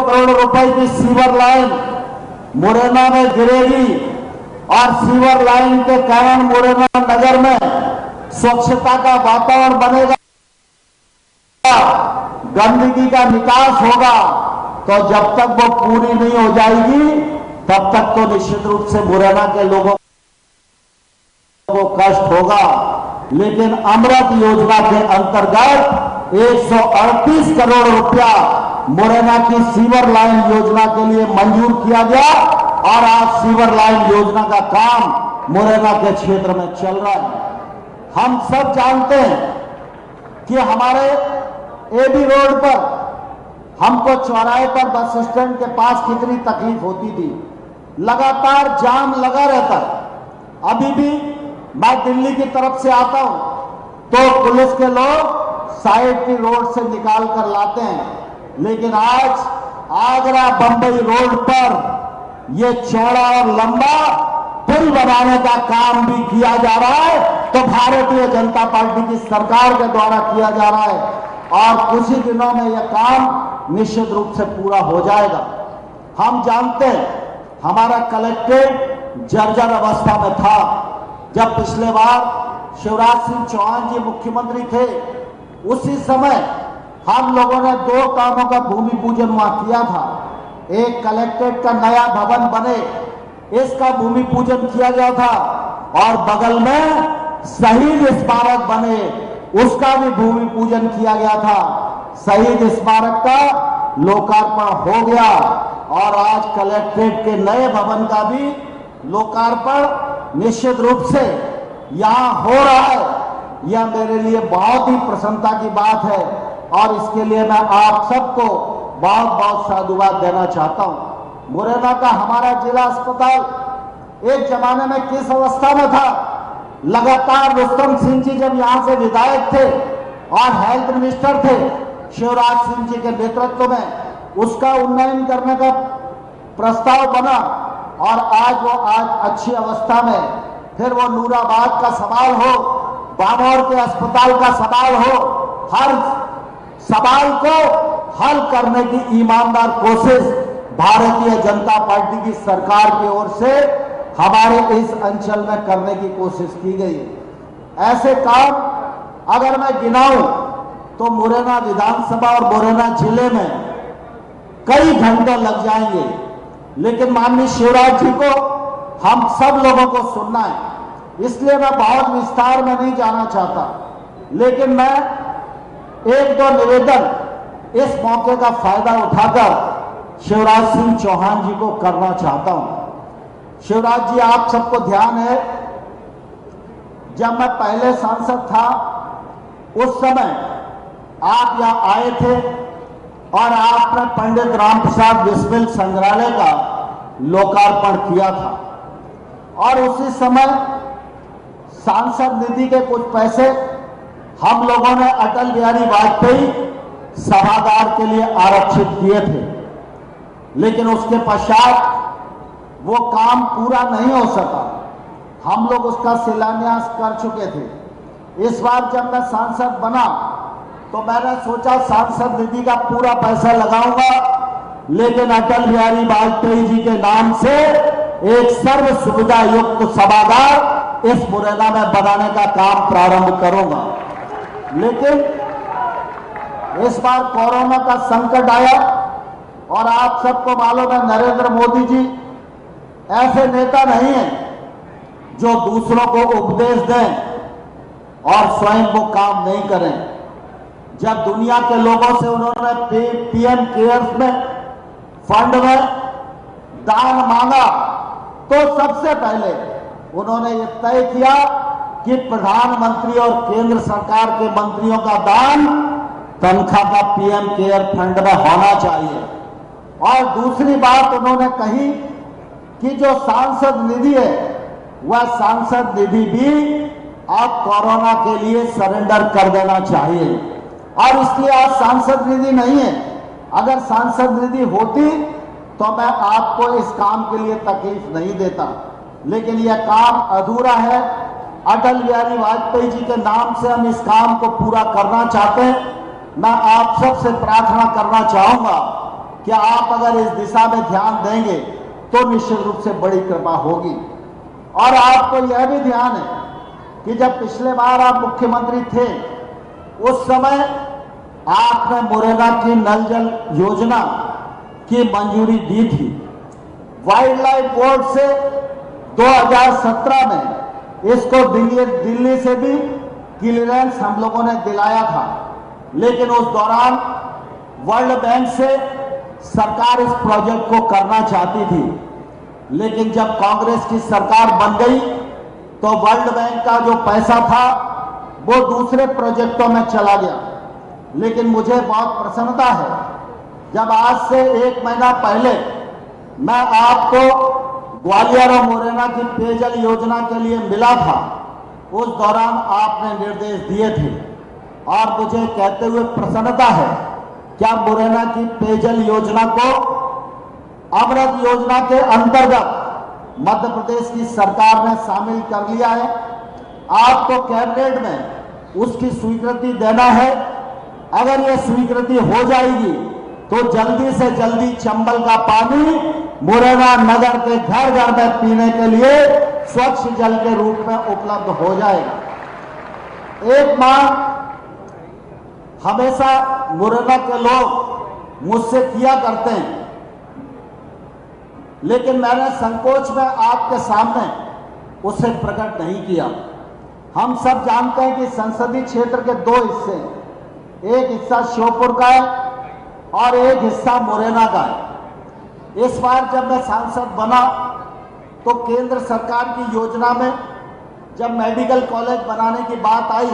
करोड़ रुपए की sewer line Morena में गिरेगी और सीवर लाइन के कारण मुरैना नगर में स्वच्छता का वातावरण बनेगा, गंदगी का निकास होगा। तो जब तक वो पूरी नहीं हो जाएगी तब तक तो निश्चित रूप से मुरैना के लोगों को कष्ट होगा। लेकिन अमृत योजना के अंतर्गत 138 करोड़ रुपया मुरैना की सीवर लाइन योजना के लिए मंजूर किया गया और आज सीवर लाइन योजना का काम मुरैना के क्षेत्र में चल रहा है। हम सब जानते हैं कि हमारे एबी रोड पर हमको चौराहे पर बस स्टैंड के पास कितनी तकलीफ होती थी, लगातार जाम लगा रहता है। अभी भी मैं दिल्ली की तरफ से आता हूं तो पुलिस के लोग साइड की रोड से निकाल कर लाते हैं, लेकिन आज आगरा बंबई रोड पर यह चौड़ा और लंबा पुल बनाने का काम भी किया जा रहा है, तो भारतीय जनता पार्टी की सरकार के द्वारा किया जा रहा है और कुछ ही दिनों में यह काम निश्चित रूप से पूरा हो जाएगा। हम जानते हैं हमारा कलेक्ट्रेट जर्जर अवस्था में था। जब पिछले बार शिवराज सिंह चौहान जी मुख्यमंत्री थे उसी समय हम लोगों ने 2 कामों का भूमि पूजन वहां किया था। एक कलेक्ट्रेट का नया भवन बने इसका भूमि पूजन किया गया था और बगल में शहीद स्मारक बने उसका भी भूमि पूजन किया गया था। शहीद स्मारक का लोकार्पण हो गया और आज कलेक्ट्रेट के नए भवन का भी लोकार्पण निश्चित रूप से यहां हो रहा है। यह मेरे लिए बहुत ही प्रसन्नता की बात है और इसके लिए मैं आप सबको बहुत बहुत साधुवाद देना चाहता हूं। मुरैना का हमारा जिला अस्पताल एक जमाने में किस अवस्था में था, लगातार रुस्तम सिंह जी जब यहां से विधायक थे और हेल्थ मिनिस्टर थे शिवराज सिंह जी के नेतृत्व में उसका उन्नयन करने का प्रस्ताव बना और आज वो अच्छी अवस्था में। फिर वो नूराबाद का सवाल हो, बामौर के अस्पताल का सवाल हो, हर सवाल को हल करने की ईमानदार कोशिश भारतीय जनता पार्टी की सरकार की ओर से हमारे इस अंचल में करने की कोशिश की गई। ऐसे काम अगर मैं गिनाऊं तो मुरैना विधानसभा और मुरैना जिले में कई घंटे लग जाएंगे, लेकिन माननीय शिवराज जी को हम सब लोगों को सुनना है, इसलिए मैं बहुत विस्तार में नहीं जाना चाहता। लेकिन मैं 1-2 निवेदन इस मौके का फायदा उठाकर शिवराज सिंह चौहान जी को करना चाहता हूं। शिवराज जी, आप सबको ध्यान है जब मैं पहले सांसद था उस समय आप यहां आए थे और आपने पंडित राम प्रसाद बिस्मिल संग्रहालय का लोकार्पण किया था और उसी समय सांसद निधि के कुछ पैसे हम लोगों ने अटल बिहारी वाजपेयी सभागार के लिए आरक्षित किए थे, लेकिन उसके पश्चात वो काम पूरा नहीं हो सका। हम लोग उसका शिलान्यास कर चुके थे। इस बार जब मैं सांसद बना तो मैंने सोचा सांसद निधि का पूरा पैसा लगाऊंगा, लेकिन अटल बिहारी वाजपेयी जी के नाम से एक सर्व सुविधा युक्त सभागार इस मुरैना में बनाने का काम प्रारंभ करूंगा। लेकिन इस बार कोरोना का संकट आया और आप सबको मालूम है नरेंद्र मोदी जी ऐसे नेता नहीं है जो दूसरों को उपदेश दें और स्वयं वो काम नहीं करें। जब दुनिया के लोगों से उन्होंने पीएम केयर्स में फंड में दान मांगा तो सबसे पहले उन्होंने ये तय किया कि प्रधानमंत्री और केंद्र सरकार के मंत्रियों का दान तनख्वाह का पीएम केयर फंड में होना चाहिए। और दूसरी बात उन्होंने कही कि जो सांसद निधि है वह सांसद निधि भी अब कोरोना के लिए सरेंडर कर देना चाहिए और इसलिए आज सांसद निधि नहीं है। अगर सांसद निधि होती तो मैं आपको इस काम के लिए तकलीफ नहीं देता, लेकिन यह काम अधूरा है। अटल बिहारी वाजपेयी जी के नाम से हम इस काम को पूरा करना चाहते हैं। मैं आप सबसे प्रार्थना करना चाहूंगा कि आप अगर इस दिशा में ध्यान देंगे तो निश्चित रूप से बड़ी कृपा होगी। और आपको यह भी ध्यान है कि जब पिछले बार आप मुख्यमंत्री थे उस समय आपने मुरैना की नल जल योजना की मंजूरी दी थी। वाइल्ड लाइफ बोर्ड से 2017 में इसको दिल्ली से भी क्लियरेंस हम लोगों ने दिलाया था, लेकिन उस दौरान वर्ल्ड बैंक से सरकार इस प्रोजेक्ट को करना चाहती थी, लेकिन जब कांग्रेस की सरकार बन गई तो वर्ल्ड बैंक का जो पैसा था वो दूसरे प्रोजेक्टों में चला गया। लेकिन मुझे बहुत प्रसन्नता है जब आज से 1 महीना पहले मैं आपको ग्वालियर और मुरैना की पेयजल योजना के लिए मिला था, उस दौरान आपने निर्देश दिए थे और मुझे कहते हुए प्रसन्नता है क्या मुरैना की पेयजल योजना को अमृत योजना के अंतर्गत मध्य प्रदेश की सरकार ने शामिल कर लिया है। आपको कैबिनेट में उसकी स्वीकृति देना है। अगर यह स्वीकृति हो जाएगी तो जल्दी से जल्दी चंबल का पानी मुरैना नगर के घर घर में पीने के लिए स्वच्छ जल के रूप में उपलब्ध हो जाएगा। एक मांग हमेशा मुरैना के लोग मुझसे किया करते हैं, लेकिन मैंने संकोच में आपके सामने उसे प्रकट नहीं किया। हम सब जानते हैं कि संसदीय क्षेत्र के 2 हिस्से हैं, एक हिस्सा श्योपुर का है और एक हिस्सा मुरैना का है। इस बार जब मैं सांसद बना तो केंद्र सरकार की योजना में जब मेडिकल कॉलेज बनाने की बात आई